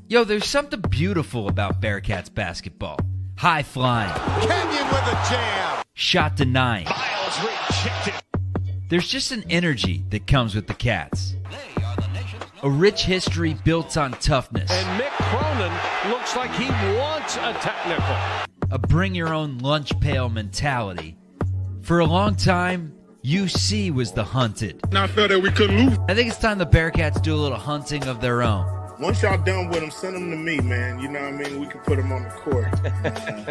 Yo, there's something beautiful about Bearcats basketball. High flying. Kenyon with a jam. Shot denying. Miles rejected. There's just an energy that comes with the Cats. A rich history built on toughness. And Mick Cronin looks like he wants a technical. A bring-your-own-lunch pail mentality. For a long time, UC was the hunted. I felt that we couldn't lose. I think it's time the Bearcats do a little hunting of their own. Once y'all done with them, send them to me, man. You know what I mean? We can put them on the court.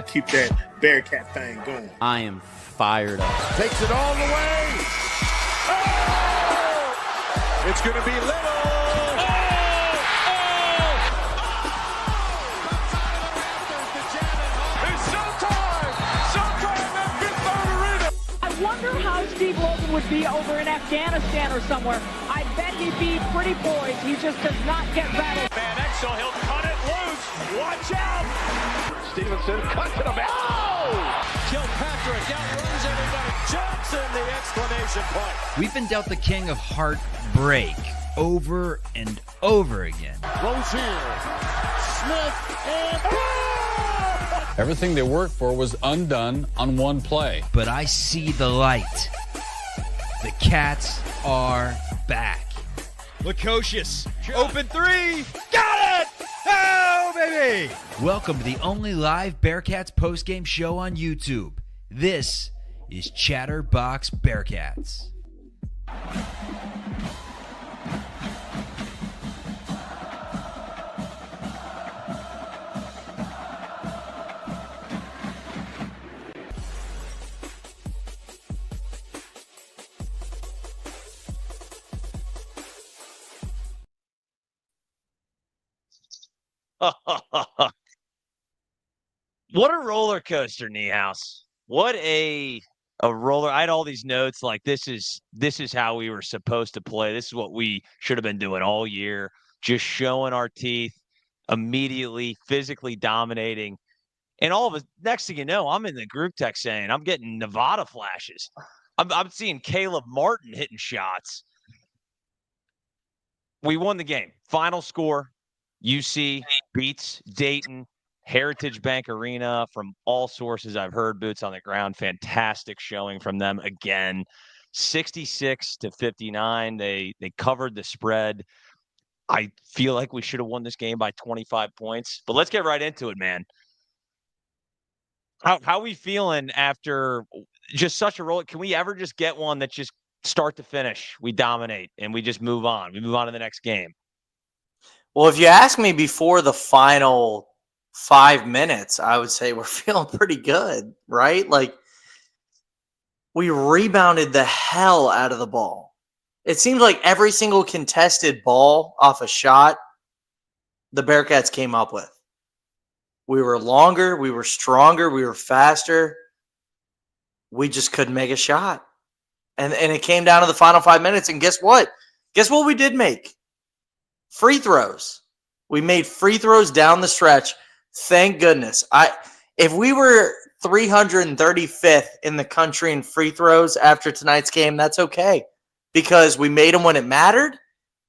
Keep that Bearcat thing going. I am fired up. Takes it all the way. Oh! It's going to be Little. I wonder how Steve Logan would be over in Afghanistan or somewhere. I bet he'd be pretty poised. He just does not get rattled. Van Exel, he'll cut it loose. Watch out. Stevenson cuts it about. Oh! Kilpatrick outruns everybody. Johnson, the exclamation point. We've been dealt the king of heartbreak over and over again. Rozier, Smith, and Everything they worked for was undone on one play. But I see the light. The Cats are back. Lukosius, open three, got it! Oh, baby! Welcome to the only live Bearcats postgame show on YouTube. This is Chatterbox Bearcats. What a roller coaster, Niehaus. What a roller. I had all these notes like this is how we were supposed to play. This is what we should have been doing all year, just showing our teeth, immediately physically dominating. And all of us, next thing you know, I'm in the group text saying I'm getting Nevada flashes. I'm seeing Caleb Martin hitting shots. We won the game. Final score, UC beats Dayton, Heritage Bank Arena. From all sources I've heard, boots on the ground, fantastic showing from them again. 66-59. They covered the spread. I feel like we should have won this game by 25 points. But let's get right into it, man. How are we feeling after just such a roll? Can we ever just get one that just start to finish, we dominate and we just move on? We move on to the next game. Well, if you ask me before the final 5 minutes, I would say we're feeling pretty good, right? Like, we rebounded the hell out of the ball. It seems like every single contested ball off a shot, the Bearcats came up with. We were longer, we were stronger, we were faster. We just couldn't make a shot. And it came down to the final 5 minutes, and guess what? Guess what we did make? Free throws. We made free throws down the stretch. Thank goodness. If we were 335th in the country in free throws after tonight's game, that's okay, because we made them when it mattered,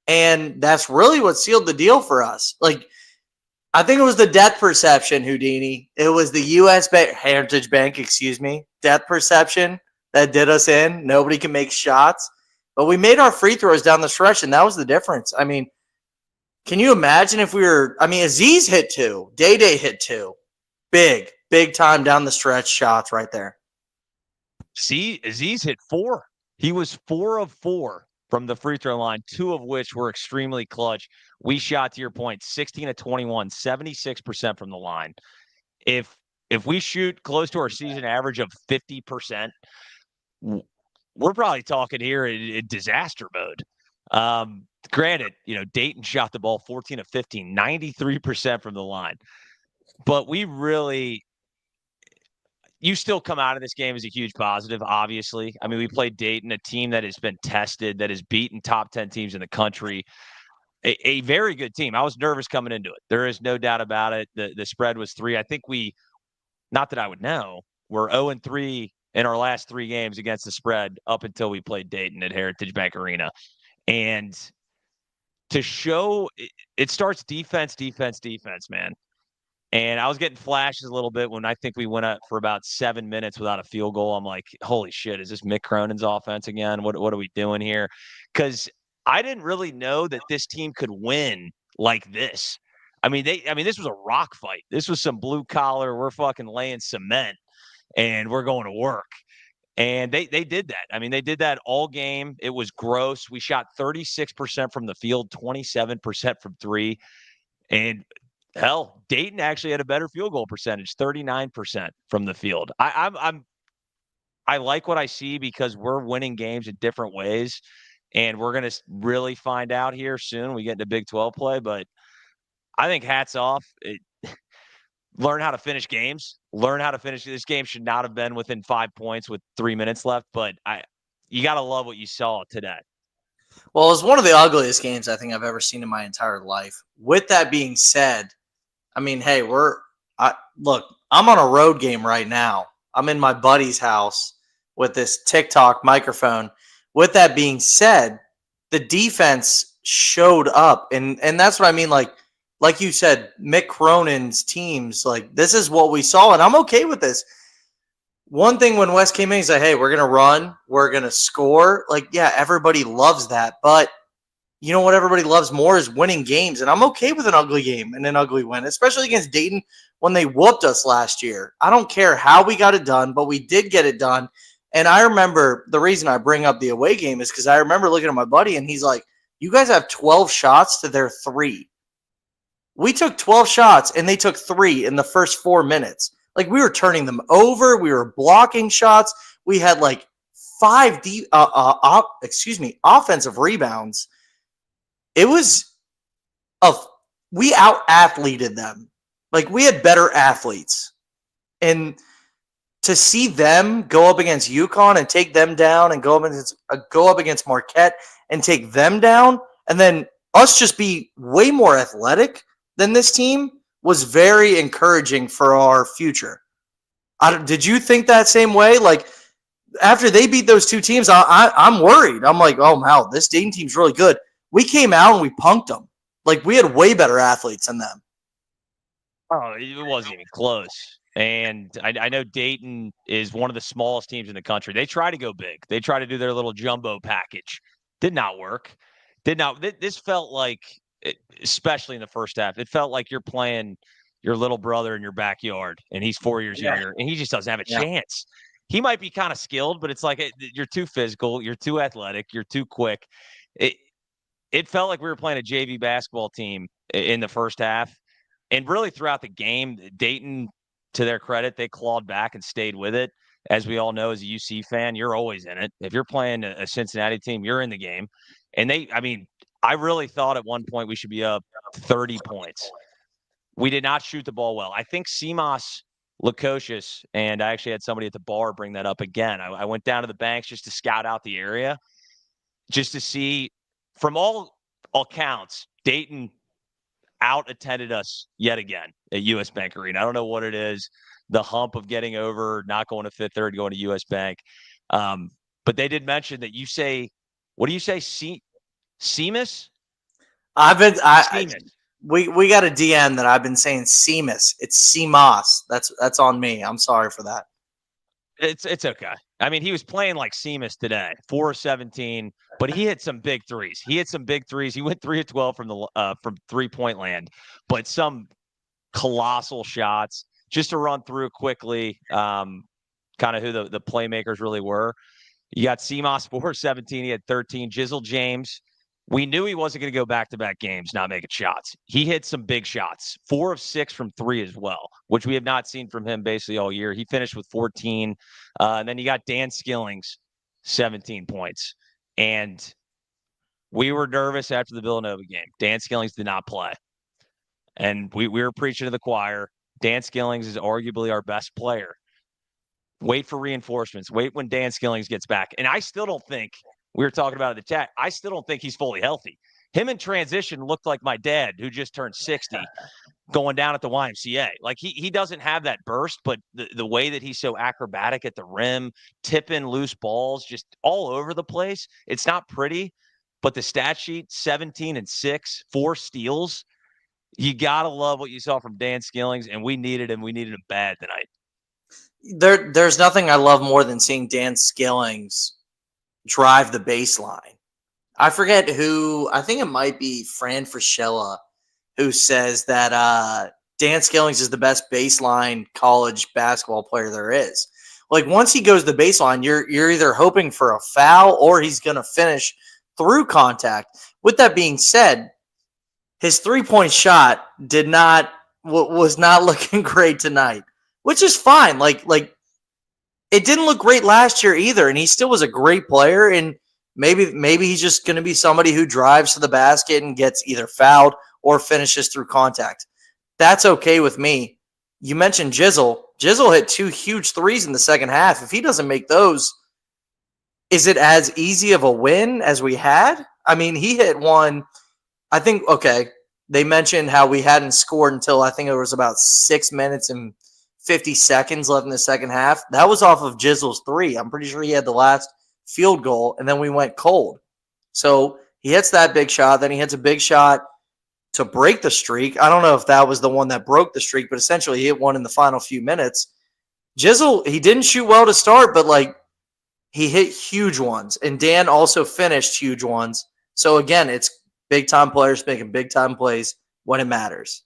and that's really what sealed the deal for us. Like, I think it was the depth perception, Houdini. It was the Heritage Bank, depth perception that did us in. Nobody can make shots, but we made our free throws down the stretch, and that was the difference. I mean, can you imagine if we were – I mean, Aziz hit two. Day hit two. Big time down the stretch shots right there. See, Aziz hit 4. He was 4 of 4 from the free throw line, 2 of which were extremely clutch. We shot, to your point, 16 of 21, 76% from the line. If we shoot close to our season average of 50%, we're probably talking here in disaster mode. Granted, Dayton shot the ball 14 of 15, 93% from the line. But you still come out of this game as a huge positive, obviously. I mean, we played Dayton, a team that has been tested, that has beaten top 10 teams in the country. A very good team. I was nervous coming into it. There is no doubt about it. The spread was 3. I think not that I would know, we're 0-3 in our last 3 games against the spread up until we played Dayton at Heritage Bank Arena. And to show it starts defense, man. And I was getting flashes a little bit when I think we went up for about 7 minutes without a field goal. I'm like, holy shit, is this Mick Cronin's offense again? What are we doing here? Because I didn't really know that this team could win like this. I mean, this was a rock fight. This was some blue collar. We're fucking laying cement and we're going to work. And they did that. I mean, they did that all game. It was gross. We shot 36% from the field, 27% from three. And hell, Dayton actually had a better field goal percentage, 39% from the field. I like what I see because we're winning games in different ways, and we're going to really find out here soon. We get into Big 12 play, but I think hats off. Learn how to finish games. Learn how to finish. This game should not have been within 5 points with 3 minutes left, but you got to love what you saw today. Well, it was one of the ugliest games I think I've ever seen in my entire life. With that being said, I mean, hey, look, I'm on a road game right now. I'm in my buddy's house with this TikTok microphone. With that being said, the defense showed up, and that's what I mean. Like you said, Mick Cronin's teams, like this is what we saw, and I'm okay with this. One thing when Wes came in, he's like, hey, we're going to run, we're going to score. Like, yeah, everybody loves that, but you know what everybody loves more is winning games, and I'm okay with an ugly game and an ugly win, especially against Dayton when they whooped us last year. I don't care how we got it done, but we did get it done, and I remember the reason I bring up the away game is because I remember looking at my buddy, and he's like, you guys have 12 shots to their 3. We took 12 shots, and they took 3 in the first 4 minutes. Like, we were turning them over. We were blocking shots. We had, like, 5 offensive rebounds. It was we out-athleted them. Like, we had better athletes. And to see them go up against UConn and take them down and go up against Marquette and take them down, and then us just be way more athletic than this team was very encouraging for our future. Did you think that same way? Like, after they beat those two teams, I'm worried. I'm like, oh, wow, this Dayton team's really good. We came out and we punked them. Like, we had way better athletes than them. Oh, it wasn't even close. And I know Dayton is one of the smallest teams in the country. They try to go big. They try to do their little jumbo package. Did not work. This felt like, especially in the first half, it felt like you're playing your little brother in your backyard, and he's 4 years younger, and he just doesn't have a chance. He might be kind of skilled, but it's like you're too physical, you're too athletic, you're too quick. It felt like we were playing a JV basketball team in the first half, and really throughout the game, Dayton, to their credit, they clawed back and stayed with it. As we all know, as a UC fan, you're always in it. If you're playing a Cincinnati team, you're in the game. And I really thought at one point we should be up 30 points. We did not shoot the ball well. I think Seamus Lukosius, and I actually had somebody at the bar bring that up again. I went down to the banks just to scout out the area, just to see, from all accounts, Dayton out-attended us yet again at US Bank Arena. I don't know what it is, the hump of getting over, not going to Fifth Third, going to US Bank. But they did mention that you say, what do you say, Seamus? We got a DM that I've been saying Seamus. It's Seamus. That's on me. I'm sorry for that. It's okay. I mean, he was playing like Seamus today, 4 of 17, but he hit some big threes. He went 3 of 12 from 3-point land, but some colossal shots. Just to run through quickly, kind of who the playmakers really were. You got Seamus 4 of 17. He had 13. Jizzle James. We knew he wasn't going to go back-to-back games not making shots. He hit some big shots, 4 of 6 from 3 as well, which we have not seen from him basically all year. He finished with 14. And then you got Dan Skillings, 17 points. And we were nervous after the Villanova game. Dan Skillings did not play. And we were preaching to the choir. Dan Skillings is arguably our best player. Wait for reinforcements. Wait when Dan Skillings gets back. And I still don't think – we were talking about it in the chat. I still don't think he's fully healthy. Him in transition looked like my dad, who just turned 60, going down at the YMCA. Like, he doesn't have that burst, but the way that he's so acrobatic at the rim, tipping loose balls just all over the place, it's not pretty. but the stat sheet, 17 and 6, 4 steals. You got to love what you saw from Dan Skillings, and we needed him. We needed him bad tonight. There's nothing I love more than seeing Dan Skillings drive the baseline. I forget who, I think it might be Fran Fraschilla, who says that Dan Skillings is the best baseline college basketball player there is. Like, once he goes the baseline, you're either hoping for a foul or he's going to finish through contact. With that being said, his three-point shot was not looking great tonight, which is fine. Like it didn't look great last year either, and he still was a great player. And maybe he's just going to be somebody who drives to the basket and gets either fouled or finishes through contact. That's okay with me. You mentioned Jizzle. Jizzle hit 2 huge threes in the second half. If he doesn't make those, is it as easy of a win as we had? I mean, he hit one. I think, okay, they mentioned how we hadn't scored until I think it was about 6 minutes and 50 seconds left in the second half. That was off of Jizzle's 3. I'm pretty sure he had the last field goal, and then we went cold. So he hits that big shot. Then he hits a big shot to break the streak. I don't know if that was the one that broke the streak, but essentially he hit one in the final few minutes. Jizzle, he didn't shoot well to start, but he hit huge ones. And Dan also finished huge ones. So again, it's big-time players making big-time plays when it matters.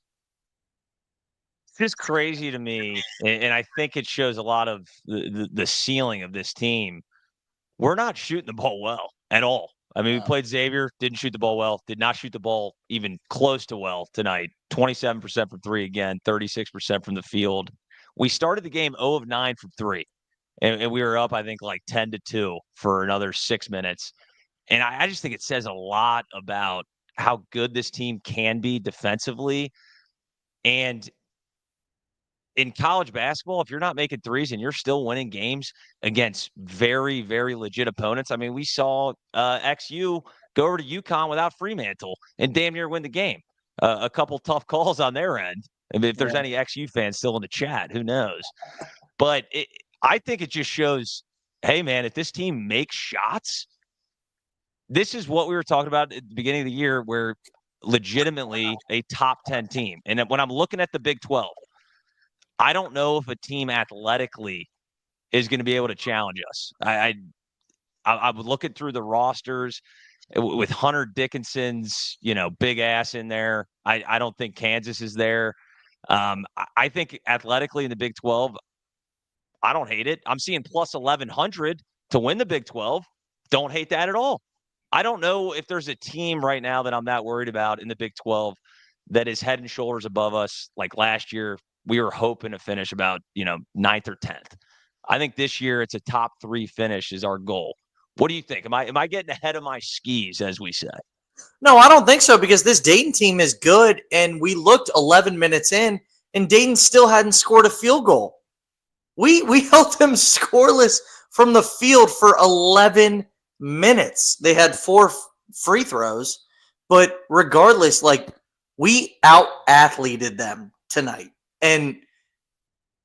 It's just crazy to me, and I think it shows a lot of the ceiling of this team. We're not shooting the ball well at all. I mean, we played Xavier, didn't shoot the ball well, did not shoot the ball even close to well tonight. 27% from 3 again, 36% from the field. We started the game 0 of 9 from 3, and we were up, I think, like 10-2 for another 6 minutes. And I just think it says a lot about how good this team can be defensively. And in college basketball, if you're not making threes and you're still winning games against very, very legit opponents, I mean, we saw XU go over to UConn without Fremantle and damn near win the game. A couple tough calls on their end. I mean, if there's any XU fans still in the chat, who knows? But I think it just shows, hey, man, if this team makes shots, this is what we were talking about at the beginning of the year, where legitimately a top 10 team. And when I'm looking at the Big 12, I don't know if a team athletically is going to be able to challenge us. I would look it through the rosters with Hunter Dickinson's, big ass in there. I don't think Kansas is there. I think athletically in the Big 12, I don't hate it. I'm seeing plus 1,100 to win the Big 12. Don't hate that at all. I don't know if there's a team right now that I'm that worried about in the Big 12 that is head and shoulders above us. Like last year, we were hoping to finish about, 9th or 10th. I think this year it's a top 3 finish is our goal. What do you think? Am I getting ahead of my skis, as we say? No, I don't think so, because this Dayton team is good, and we looked 11 minutes in, and Dayton still hadn't scored a field goal. We held them scoreless from the field for 11 minutes. They had 4 free throws, but regardless, we out-athleted them tonight. And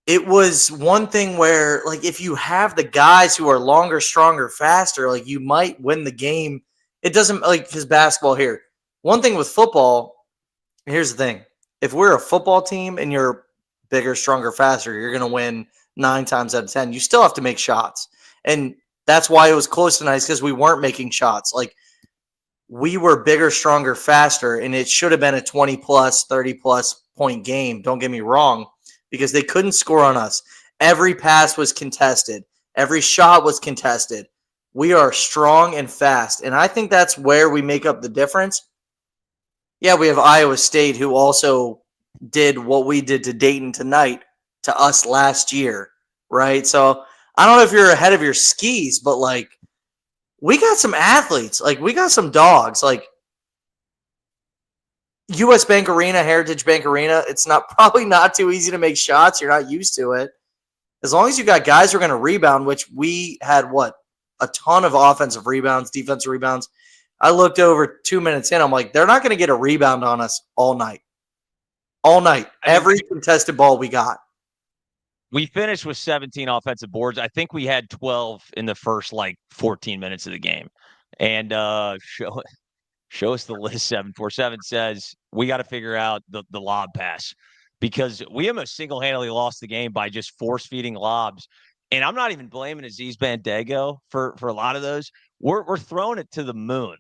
it was one thing where, if you have the guys who are longer, stronger, faster, you might win the game. It doesn't, because basketball here. One thing with football, here's the thing. If we're a football team and you're bigger, stronger, faster, you're going to win 9 times out of 10. You still have to make shots. And that's why it was close tonight, because we weren't making shots. We were bigger, stronger, faster, and it should have been a 20-plus, 30-plus point game. Don't get me wrong, because they couldn't score on us. Every pass was contested. Every shot was contested. We are strong and fast, and I think that's where we make up the difference. Yeah, we have Iowa State, who also did what we did to Dayton tonight to us last year, right? So I don't know if you're ahead of your skis, but we got some athletes. We got some dogs. US Bank Arena, Heritage Bank Arena, it's probably not too easy to make shots. You're not used to it. As long as you got guys who are going to rebound, which we had, a ton of offensive rebounds, defensive rebounds. I looked over 2 minutes in. I'm like, they're not going to get a rebound on us all night. All night. Every contested ball we got. We finished with 17 offensive boards. I think we had 12 in the first 14 minutes of the game. And Show us the list. 747 says we got to figure out the lob pass because we almost single-handedly lost the game by just force-feeding lobs. And I'm not even blaming Aziz Bandego for a lot of those. We're throwing it to the moon.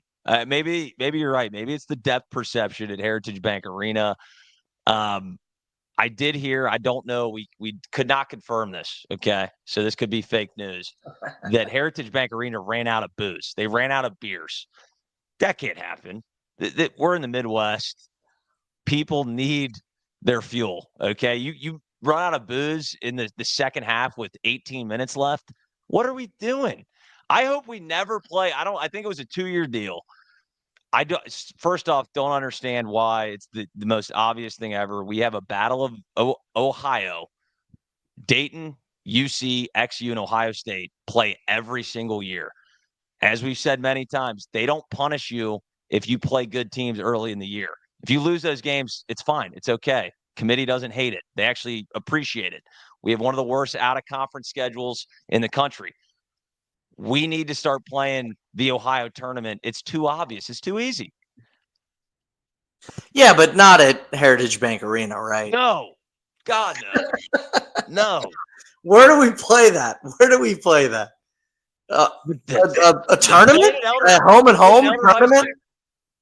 Maybe you're right. Maybe it's the depth perception at Heritage Bank Arena. I did hear, I don't know, we could not confirm this, okay? So this could be fake news, that Heritage Bank Arena ran out of booze. They ran out of beers. That can't happen. We're in the Midwest. People need their fuel, okay? You run out of booze in the second half with 18 minutes left. What are we doing? I hope we never play. I think it was a 2-year deal. First off, don't understand why it's the most obvious thing ever. We have a battle of Ohio. Dayton, UC, XU, and Ohio State play every single year. As we've said many times, they don't punish you if you play good teams early in the year. If you lose those games, it's fine. It's okay. Committee doesn't hate it. They actually appreciate it. We have one of the worst out-of-conference schedules in the country. We need to start playing the Ohio tournament. It's too obvious. It's too easy. Yeah, but not at Heritage Bank Arena, right? No. God, no. No. Where do we play that? A tournament? A home tournament?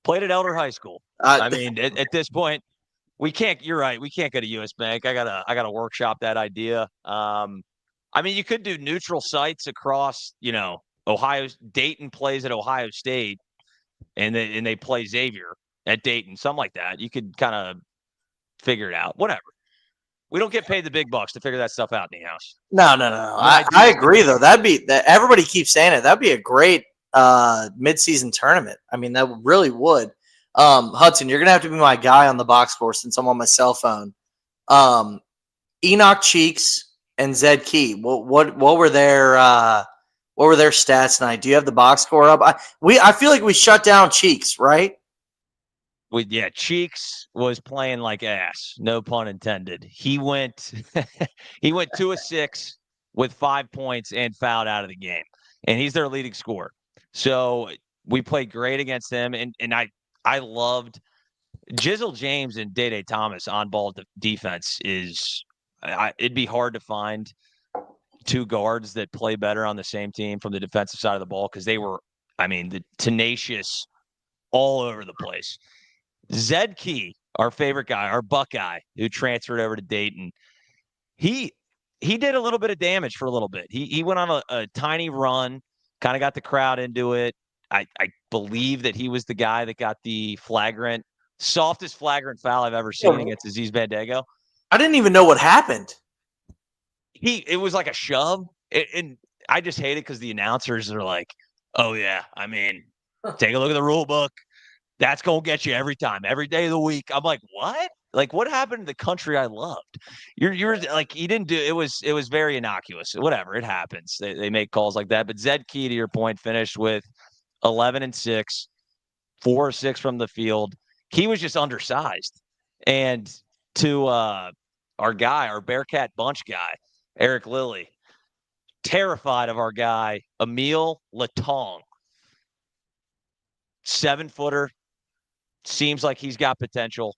Played at Elder High School. I mean, at this point, we can't. You're right. We can't go to US Bank. I gotta workshop that idea. I mean, you could do neutral sites across, Ohio. Dayton plays at Ohio State, and they play Xavier at Dayton, something like that. You could kind of figure it out. Whatever. We don't get paid the big bucks to figure that stuff out, Niehaus. No. I agree, though. Everybody keeps saying it. That'd be a great mid-season tournament. I mean, that really would. Hudson, you're gonna have to be my guy on the box score since I'm on my cell phone. Enoch Cheeks and Zed Key. What were their stats tonight? Do you have the box score up? I feel like we shut down Cheeks, right? Cheeks was playing like ass. No pun intended. He went 2 of 6 with 5 points and fouled out of the game, and he's their leading scorer. So we played great against him, and I loved Jizzle James and Day Thomas on ball defense. It'd be hard to find 2 guards that play better on the same team from the defensive side of the ball because they were, the tenacious all over the place. Zed Key, our favorite guy, our Buckeye, who transferred over to Dayton, he did a little bit of damage for a little bit. He went on a tiny run, kind of got the crowd into it. I believe that he was the guy that got the softest flagrant foul I've ever seen against Aziz Bandego. I didn't even know what happened. It was like a shove, and I just hate it because the announcers are like, "Oh yeah, take a look at the rule book. That's gonna get you every time, every day of the week." I'm like, what? Like, what happened to the country I loved? You're like, he didn't do it. Was very innocuous. Whatever, it happens. They make calls like that. But Zed Key, to your point, finished with 11 and 6, 4 or 6 from the field. He was just undersized. And to our Bearcat bunch guy, Eric Lilly, terrified of our guy, Emil Latong. 7-footer. Seems like he's got potential.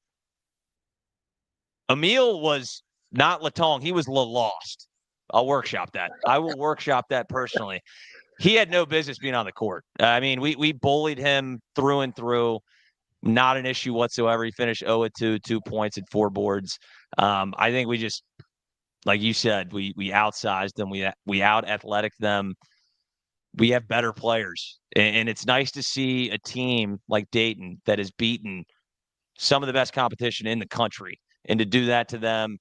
Emil was not Latong. He was lost. I'll workshop that. I will workshop that personally. He had no business being on the court. We bullied him through and through. Not an issue whatsoever. He finished 0-2, 2 points and 4 boards. I think we just, like you said, we outsized them. We out-athletic them. We have better players. And it's nice to see a team like Dayton that has beaten some of the best competition in the country. And to do that to them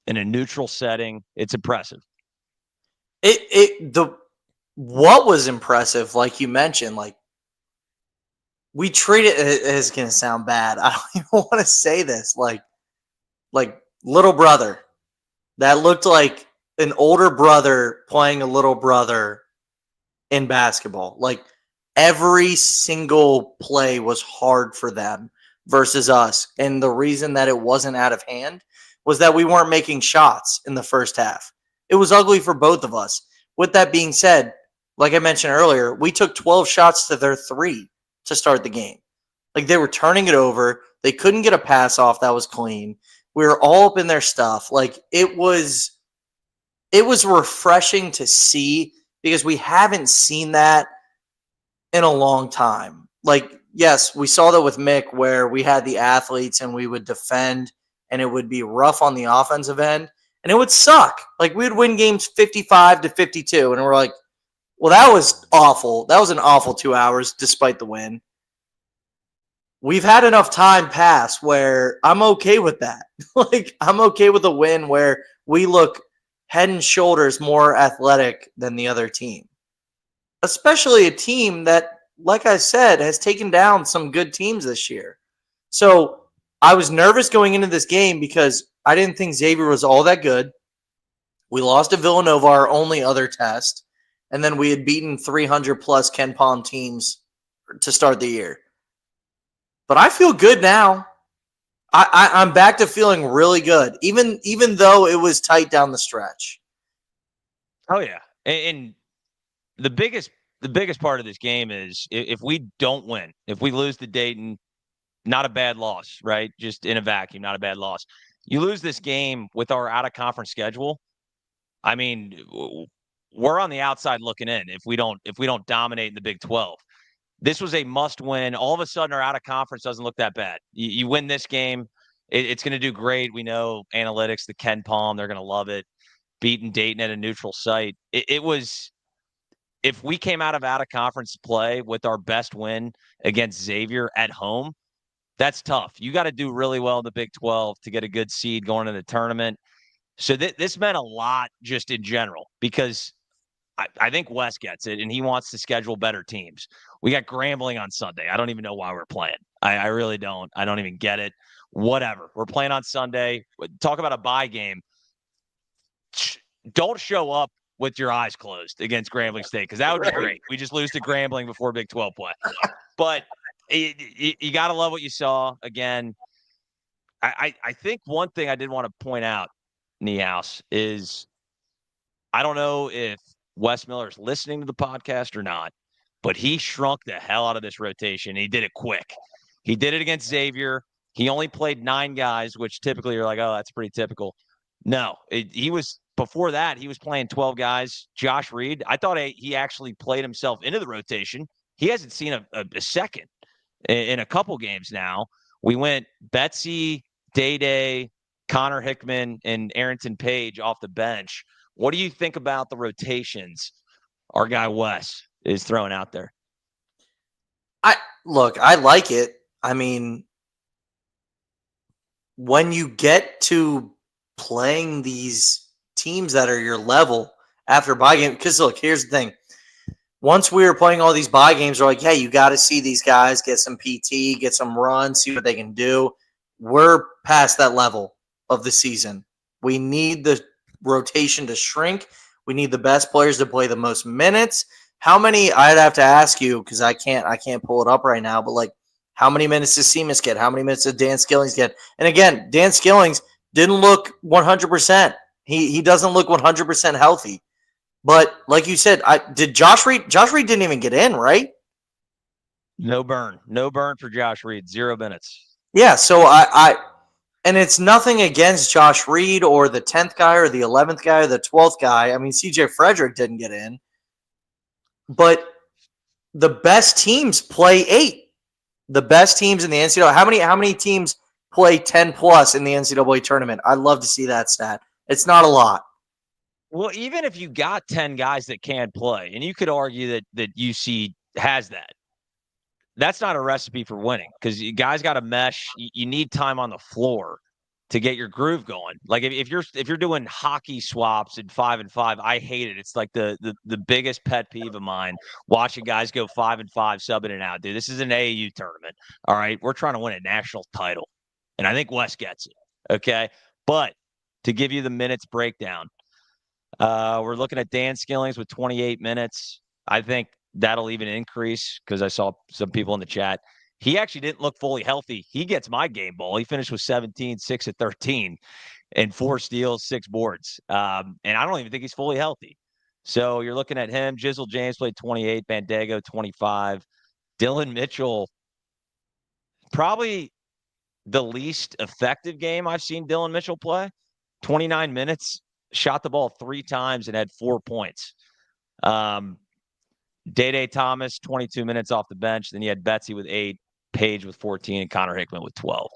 in a neutral setting, it's impressive. What was impressive, like you mentioned, like we treated it's going to sound bad. I don't even want to say this. Like little brother. That looked like an older brother playing a little brother in basketball. Like every single play was hard for them versus us. And the reason that it wasn't out of hand was that we weren't making shots in the first half. It was ugly for both of us. With that being said, like I mentioned earlier, we took 12 shots to their 3 to start the game. Like, they were turning it over. They couldn't get a pass off that was clean. We were all up in their stuff. Like, it was refreshing to see because we haven't seen that in a long time. Like, yes, we saw that with Mick where we had the athletes and we would defend and it would be rough on the offensive end and it would suck. Like, we would win games 55-52 and we're like, well, that was awful. That was an awful 2 hours despite the win. We've had enough time pass where I'm okay with that. Like, I'm okay with a win where we look head and shoulders more athletic than the other team. Especially a team that, like I said, has taken down some good teams this year. So I was nervous going into this game because I didn't think Xavier was all that good. We lost to Villanova, our only other test. And then we had beaten 300-plus Ken Palm teams to start the year. But I feel good now. I'm back to feeling really good, even though it was tight down the stretch. Oh, yeah. And the biggest part of this game is if we don't win, if we lose to Dayton, not a bad loss, right? Just in a vacuum, not a bad loss. You lose this game with our out-of-conference schedule. I mean, we're on the outside looking in if we don't dominate in the Big 12. This was a must-win. All of a sudden, our out-of-conference doesn't look that bad. You win this game, it's going to do great. We know analytics, the Ken Palm, they're going to love it. Beating Dayton at a neutral site. It was – if we came out of conference play with our best win against Xavier at home, that's tough. You got to do really well in the Big 12 to get a good seed going into the tournament. So this meant a lot just in general because I think Wes gets it, and he wants to schedule better teams. We got Grambling on Sunday. I don't even know why we're playing. I really don't. I don't even get it. Whatever. We're playing on Sunday. Talk about a bye game. Don't show up with your eyes closed against Grambling State because that would be great. We just lose to Grambling before Big 12 play. But you got to love what you saw. Again, I think one thing I did want to point out, Niehaus, is I don't know if Wes Miller is listening to the podcast or not, but he shrunk the hell out of this rotation. He did it quick. He did it against Xavier. He only played 9 guys, which typically you're like, oh, that's pretty typical. No, he was before that. He was playing 12 guys. Josh Reed, I thought he actually played himself into the rotation. He hasn't seen a second in a couple games now. We went Betsy, Day, Connor Hickman, and Arrington Page off the bench. What do you think about the rotations our guy Wes is throwing out there? I like it. I mean, when you get to playing these teams that are your level after bye game, because look, here's the thing. Once we were playing all these bye games, we're like, hey, you got to see these guys, get some PT, get some runs, see what they can do. We're past that level of the season. We need the rotation to shrink. We need the best players to play the most minutes. How many? I'd have to ask you because I can't pull it up right now. But like, how many minutes does Seamus get? How many minutes does Dan Skillings get? And again, Dan Skillings didn't look 100%. He doesn't look 100% healthy. But like you said, did Josh Reed? Josh Reed didn't even get in, right? No burn for Josh Reed. 0 minutes. Yeah. So and it's nothing against Josh Reed or the 10th guy or the 11th guy or the 12th guy. I mean, CJ Frederick didn't get in. But the best teams play 8. The best teams in the NCAA. How many teams play 10+ in the NCAA tournament? I'd love to see that stat. It's not a lot. Well, even if you got 10 guys that can play, and you could argue that UC has that, that's not a recipe for winning because you guys got to mesh. You need time on the floor to get your groove going. Like if you're doing hockey swaps at 5-5, I hate it. It's like the biggest pet peeve of mine. Watching guys go 5-5, subbing it out. Dude, this is an AAU tournament. All right, we're trying to win a national title, and I think Wes gets it. Okay, but to give you the minutes breakdown, we're looking at Dan Skillings with 28 minutes. I think that'll even increase because I saw some people in the chat. He actually didn't look fully healthy. He gets my game ball. He finished with 17, 6 of 13, and 4 steals, 6 boards. And I don't even think he's fully healthy. So you're looking at him. Jizzle James played 28, Bandago 25, Dylan Mitchell, probably the least effective game I've seen Dylan Mitchell play. 29 minutes, shot the ball 3 times and had 4 points. Day Thomas, 22 minutes off the bench. Then you had Betsy with 8, Page with 14, and Connor Hickman with 12.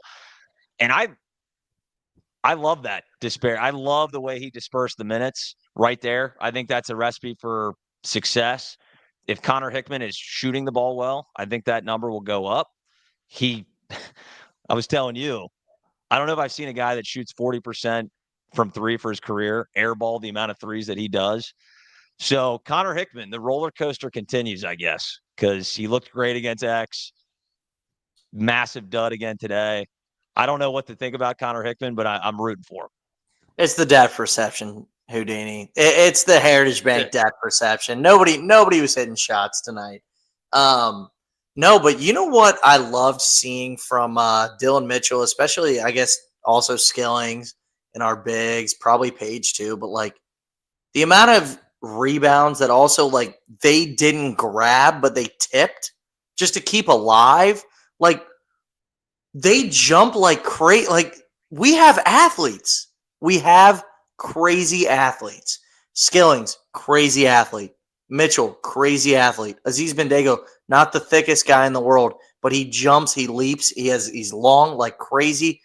And I love that despair. I love the way he dispersed the minutes right there. I think that's a recipe for success. If Connor Hickman is shooting the ball well, I think that number will go up. I was telling you, I don't know if I've seen a guy that shoots 40% from 3 for his career, airball the amount of threes that he does. So Connor Hickman, the roller coaster continues, I guess, because he looked great against X. Massive dud again today. I don't know what to think about Connor Hickman, but I'm rooting for him. It's the depth perception, Houdini. It's the Heritage Bank depth perception. Nobody was hitting shots tonight. No, but you know what I loved seeing from Dylan Mitchell, especially, I guess, also Skillings and our bigs, probably Page too, but like the amount of rebounds that also like they didn't grab, but they tipped just to keep alive. Like they jump like crazy. Like we have athletes. We have crazy athletes. Skillings, crazy athlete. Mitchell, crazy athlete. Aziz Bendago, not the thickest guy in the world, but he jumps, he leaps, he's long like crazy.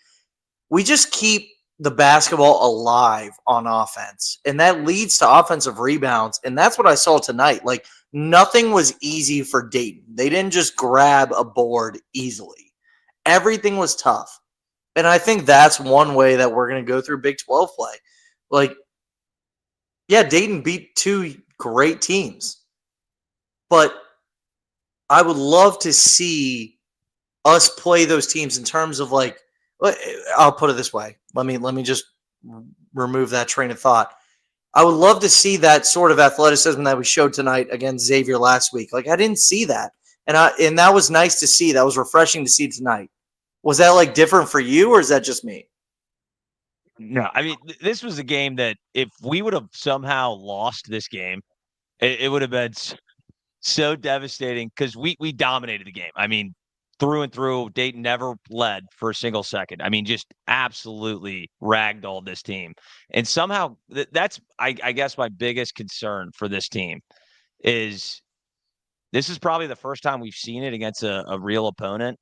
We just keep the basketball alive on offense, and that leads to offensive rebounds, and that's what I saw tonight. Like nothing was easy for Dayton. They didn't just grab a board easily. Everything was tough. And I think that's one way that we're going to go through Big 12 play. Like, yeah, Dayton beat 2 great teams. But I would love to see us play those teams in terms of like, I'll put it this way. Let me just remove that train of thought. I would love to see that sort of athleticism that we showed tonight against Xavier last week. Like I didn't see that. And that was nice to see. That was refreshing to see tonight. Was that like different for you, or is that just me? No, I mean, this was a game that if we would have somehow lost this game, it would have been so devastating because we dominated the game. I mean, through and through, Dayton never led for a single second. I mean, just absolutely ragdolled this team. And somehow that's, I guess, my biggest concern for this team is this is probably the first time we've seen it against a real opponent,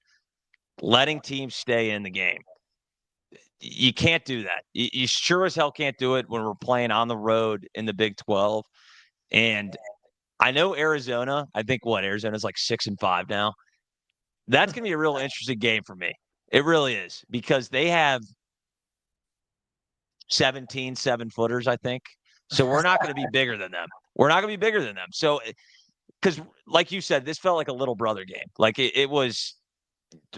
letting teams stay in the game. You can't do that. You sure as hell can't do it when we're playing on the road in the Big 12. And I know Arizona, I think Arizona's like 6-5 now. That's going to be a real interesting game for me. It really is, because they have 17 7-footers, I think. So we're not going to be bigger than them. We're not going to be bigger than them. So, because like you said, this felt like a little brother game. Like it was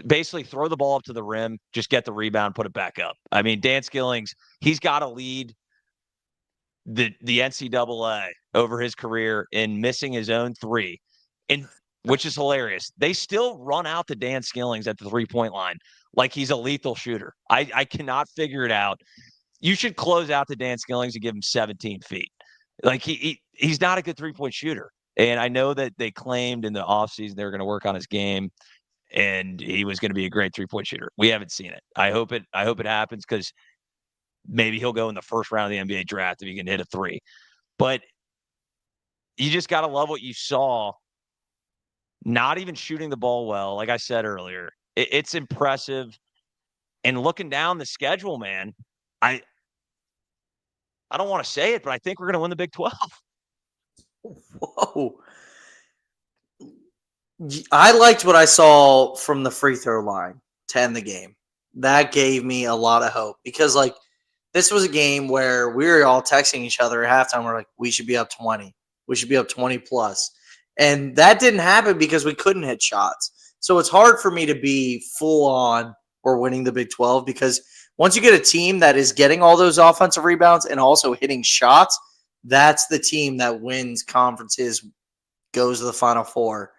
basically throw the ball up to the rim, just get the rebound, put it back up. I mean, Dan Skillings, he's got to lead the NCAA over his career in missing his own 3, and which is hilarious. They still run out to Dan Skillings at the 3-point line like he's a lethal shooter. I cannot figure it out. You should close out to Dan Skillings and give him 17 feet. Like he's not a good 3-point shooter. And I know that they claimed in the offseason they were going to work on his game, and he was going to be a great 3-point shooter. We haven't seen it. I hope it happens, because maybe he'll go in the first round of the NBA draft if he can hit a 3. But you just got to love what you saw. Not even shooting the ball well, like I said earlier. It's impressive. And looking down the schedule, man, I don't want to say it, but I think we're going to win the Big 12. Whoa. I liked what I saw from the free throw line to end the game. That gave me a lot of hope, because like this was a game where we were all texting each other at halftime. We're like, we should be up 20. We should be up 20 plus. And that didn't happen because we couldn't hit shots. So it's hard for me to be full on or winning the Big 12, because once you get a team that is getting all those offensive rebounds and also hitting shots, that's the team that wins conferences, goes to the Final Four.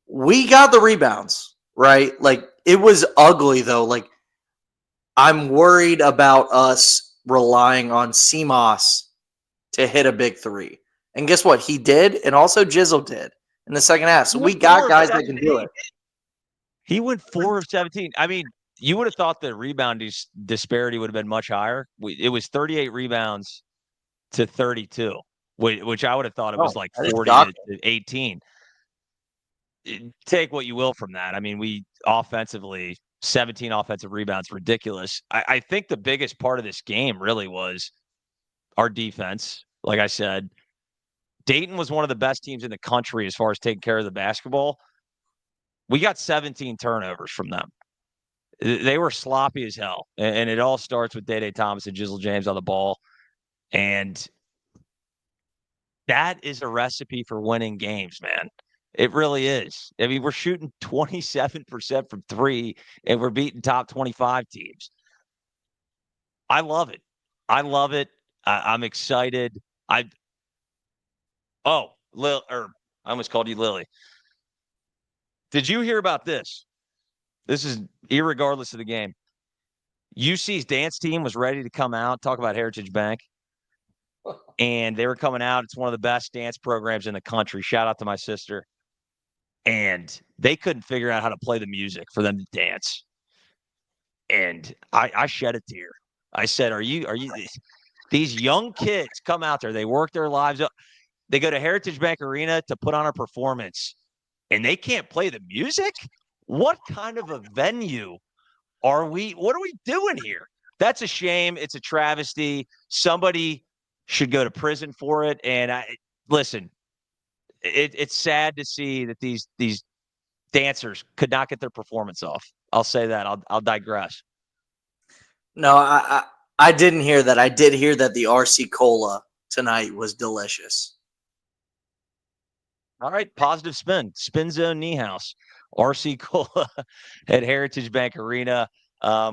We got the rebounds, right? Like, it was ugly, though. Like, I'm worried about us relying on CMOS to hit a big 3. And guess what? He did, and also Jizzle did. in the second half. So He we went got 4 of guys that can do 17. it. He went 4 of 17. I mean, you would have thought the rebound disparity would have been much higher. It was 38 rebounds to 32, which I would have thought it was like that is 40 shocking. to 18. Take what you will from that. I mean, we offensively, 17 offensive rebounds, ridiculous. I think the biggest part of this game really was our defense. Like I said, Dayton was one of the best teams in the country as far as taking care of the basketball. We got 17 turnovers from them. They were sloppy as hell. And it all starts with Day Thomas and Jizzle James on the ball. And that is a recipe for winning games, man. It really is. I mean, we're shooting 27% from three, and we're beating top 25 teams. I love it. I love it. I'm excited. I almost called you Lily. Did you hear about this? This is irregardless of the game. UC's dance team was ready to come out, talk about Heritage Bank. And they were coming out. It's one of the best dance programs in the country. Shout out to my sister. And they couldn't figure out how to play the music for them to dance. And I shed a tear. I said, are you these young kids come out there, they work their lives up. They go to Heritage Bank Arena to put on a performance, and they can't play the music? What kind of a venue are we? What are we doing here? That's a shame. It's a travesty. Somebody should go to prison for it. And listen, it's sad to see that these dancers could not get their performance off. I'll say that. I'll digress. No, I didn't hear that. I did hear that the RC Cola tonight was delicious. All right, positive spin. Spin Zone Niehaus. RC Cola at Heritage Bank Arena.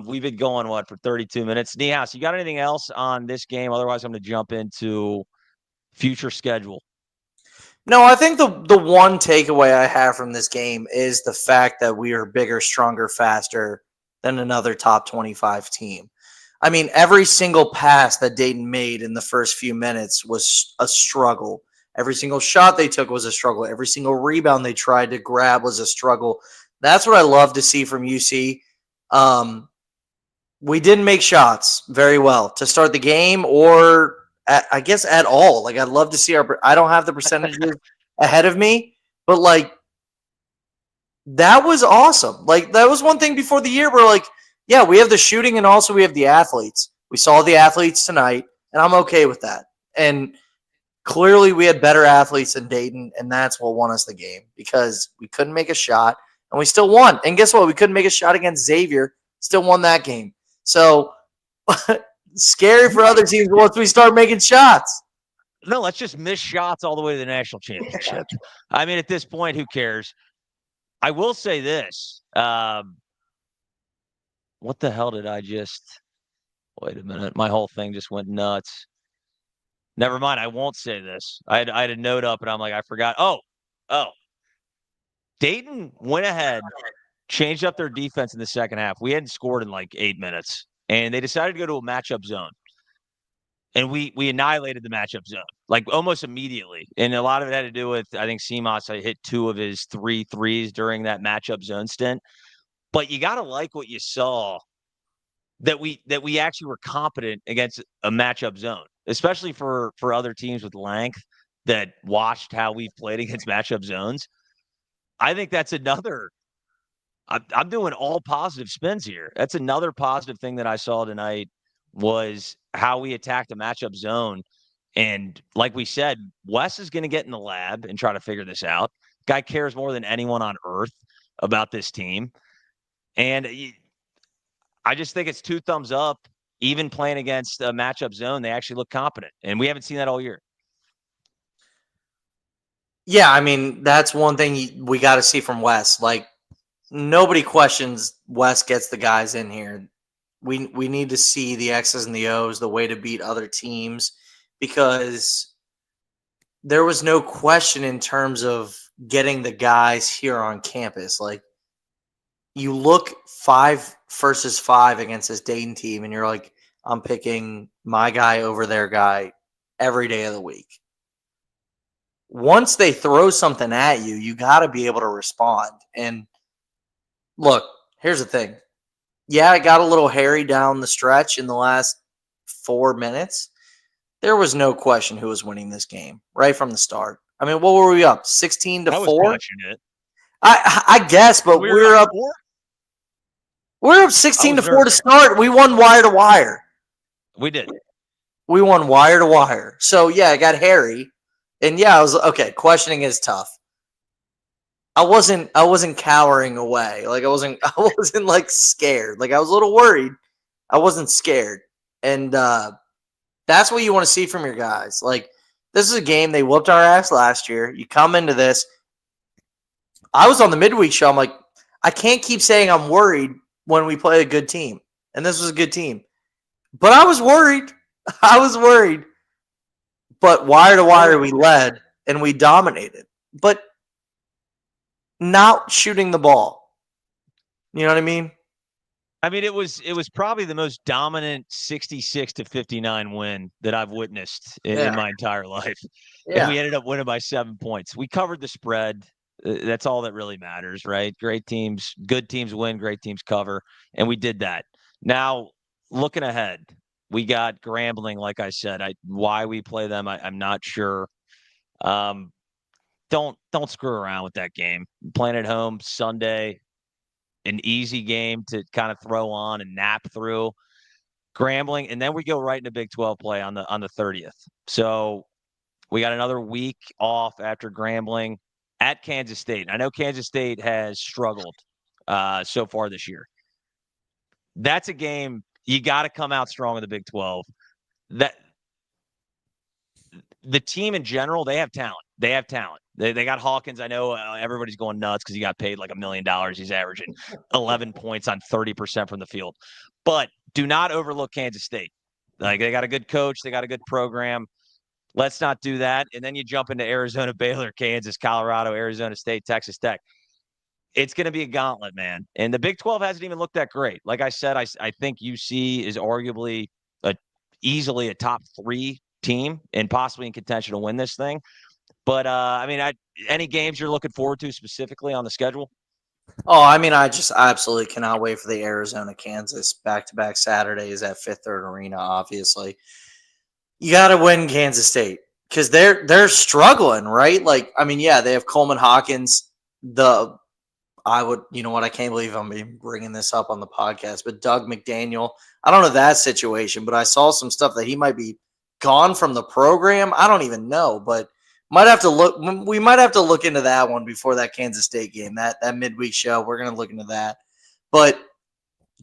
We've been going, for 32 minutes. Niehaus, you got anything else on this game? Otherwise, I'm going to jump into future schedule. No, I think the one takeaway I have from this game is the fact that we are bigger, stronger, faster than another top 25 team. I mean, every single pass that Dayton made in the first few minutes was a struggle. Every single shot they took was a struggle. Every single rebound they tried to grab was a struggle. That's what I love to see from UC. We didn't make shots very well to start the game or I guess at all. Like, I'd love to see I don't have the percentages ahead of me, but like, that was awesome. Like, that was one thing before the year where like, yeah, we have the shooting and also we have the athletes. We saw the athletes tonight, and I'm okay with that. And clearly we had better athletes than Dayton, and that's what won us the game because we couldn't make a shot, and we still won. And guess what? We couldn't make a shot against Xavier, still won that game. So scary for other teams once we start making shots. No, let's just miss shots all the way to the national championship. I mean, at this point, who cares? I will say this. What the hell did I just – wait a minute. My whole thing just went nuts. Never mind. I won't say this. I had a note up, and I'm like, I forgot. Oh. Dayton went ahead, changed up their defense in the second half. We hadn't scored in like 8 minutes, and they decided to go to a matchup zone. And we annihilated the matchup zone, like almost immediately. And a lot of it had to do with, I think, Seamoss hit 2 of his 3 threes during that matchup zone stint. But you got to like what you saw, that we actually were competent against a matchup zone, especially for other teams with length that watched how we've played against matchup zones. I think that's another – I'm doing all positive spins here. That's another positive thing that I saw tonight was how we attacked the matchup zone. And like we said, Wes is going to get in the lab and try to figure this out. Guy cares more than anyone on earth about this team. And I just think it's 2 thumbs up. Even playing against a matchup zone, they actually look competent. And we haven't seen that all year. Yeah, I mean, that's one thing we got to see from Wes. Like, nobody questions Wes gets the guys in here. We need to see the X's and the O's, the way to beat other teams, because there was no question in terms of getting the guys here on campus. Like, you look 5 versus 5 against this Dayton team, and you're like, I'm picking my guy over their guy every day of the week. once they throw something at you, you got to be able to respond. And look, here's the thing. Yeah, it got a little hairy down the stretch in the last 4 minutes. There was no question who was winning this game right from the start. I mean, what were we up? 16-4? I was watching it. I guess, but We we were up 4? We're up 16-4 to start. We won wire to wire. We did. We won wire to wire. So yeah, it got hairy. And yeah, I was okay. Questioning is tough. I wasn't cowering away. Like I wasn't like scared. Like I was a little worried. I wasn't scared. And that's what you want to see from your guys. Like this is a game they whooped our ass last year. You come into this. I was on the midweek show. I'm like, I can't keep saying I'm worried when we play a good team. And this was a good team. But I was worried. I was worried. But wire to wire, we led and we dominated. But not shooting the ball. You know what I mean? I mean, it was probably the most dominant 66-59 win that I've witnessed in my entire life. Yeah. And we ended up winning by 7 points. We covered the spread. That's all that really matters, right? Great teams, good teams win, great teams cover. And we did that. Now, looking ahead, we got Grambling, like I said. Why we play them, I'm not sure. Don't screw around with that game. Playing at home Sunday, an easy game to kind of throw on and nap through. Grambling, and then we go right into Big 12 play on the 30th. So we got another week off after Grambling at Kansas State. I know Kansas State has struggled so far this year. That's a game you got to come out strong in the Big 12. That the team in general, they have talent. They have talent. They got Hawkins. I know everybody's going nuts because he got paid like $1 million. He's averaging 11 points on 30% from the field. But do not overlook Kansas State. Like they got a good coach. They got a good program. Let's not do that. And then you jump into Arizona, Baylor, Kansas, Colorado, Arizona State, Texas Tech. It's going to be a gauntlet, man. And the Big 12 hasn't even looked that great. Like I said, I think UC is arguably easily a top 3 team and possibly in contention to win this thing. But, I mean, any games you're looking forward to specifically on the schedule? Oh, I mean, I absolutely cannot wait for the Arizona-Kansas back-to-back Saturdays at Fifth Third Arena, obviously. You got to win Kansas State because they're struggling, right? Like, I mean, yeah, they have Coleman Hawkins. I can't believe I'm bringing this up on the podcast, but Doug McDaniel, I don't know that situation, but I saw some stuff that he might be gone from the program. I don't even know, but we might have to look into that one before that Kansas State game, that midweek show. We're going to look into that. But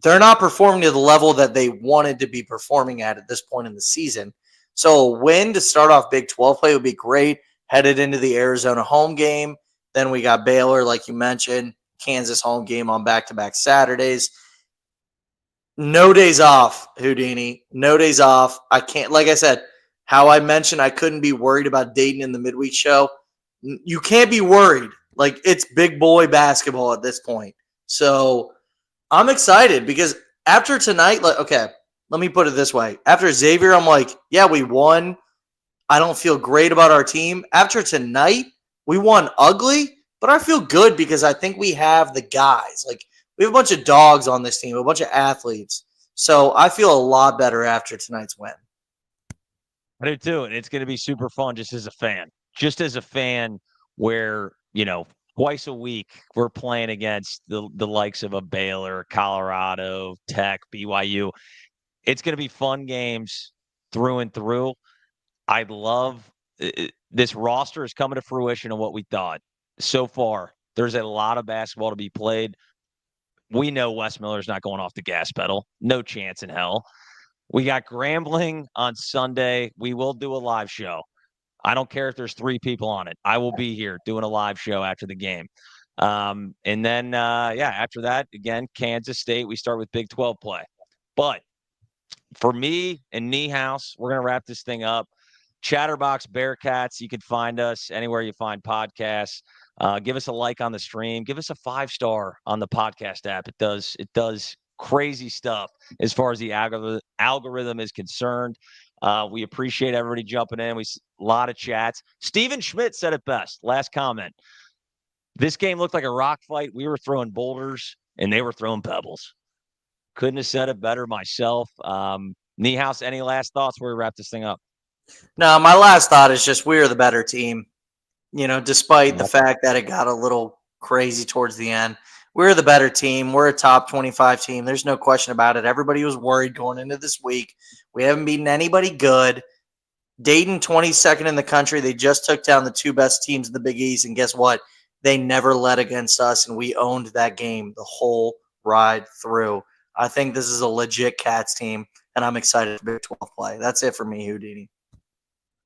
they're not performing to the level that they wanted to be performing at this point in the season. So a win to start off Big 12 play would be great. Headed into the Arizona home game. Then we got Baylor, like you mentioned, Kansas home game on back-to-back Saturdays. No days off, Houdini. No days off. I can't, like I said, how I mentioned I couldn't be worried about Dayton in the midweek show. You can't be worried. Like, it's big boy basketball at this point. So I'm excited because after tonight, let me put it this way. After Xavier, I'm like, yeah, we won. I don't feel great about our team. After tonight, we won ugly, but I feel good because I think we have the guys. Like, we have a bunch of dogs on this team, a bunch of athletes. So I feel a lot better after tonight's win. I do too, and it's going to be super fun just as a fan. Just as a fan where, twice a week we're playing against the likes of a Baylor, Colorado, Tech, BYU. It's going to be fun games through and through. I love this roster is coming to fruition of what we thought. So far, there's a lot of basketball to be played. We know Wes Miller's not going off the gas pedal. No chance in hell. We got Grambling on Sunday. We will do a live show. I don't care if there's 3 people on it. I will be here doing a live show after the game. And then, after that, again, Kansas State, we start with Big 12 play. But for me and Niehaus, we're going to wrap this thing up. Chatterbox Bearcats, you can find us anywhere you find podcasts. Give us a like on the stream. Give us a 5-star on the podcast app. It does crazy stuff as far as the algorithm is concerned. We appreciate everybody jumping in. A lot of chats. Steven Schmidt said it best. Last comment. This game looked like a rock fight. We were throwing boulders, and they were throwing pebbles. Couldn't have said it better myself. Niehaus, any last thoughts before we wrap this thing up? No, my last thought is just we are the better team. Despite the fact that it got a little crazy towards the end, we're the better team. We're a top 25 team. There's no question about it. Everybody was worried going into this week. We haven't beaten anybody good. Dayton, 22nd in the country. They just took down the two best teams in the Big East, and guess what? They never led against us, and we owned that game the whole ride through. I think this is a legit Cats team, and I'm excited for Big 12 play. That's it for me, Houdini.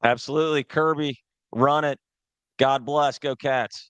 Absolutely. Kirby, run it. God bless. Go Cats.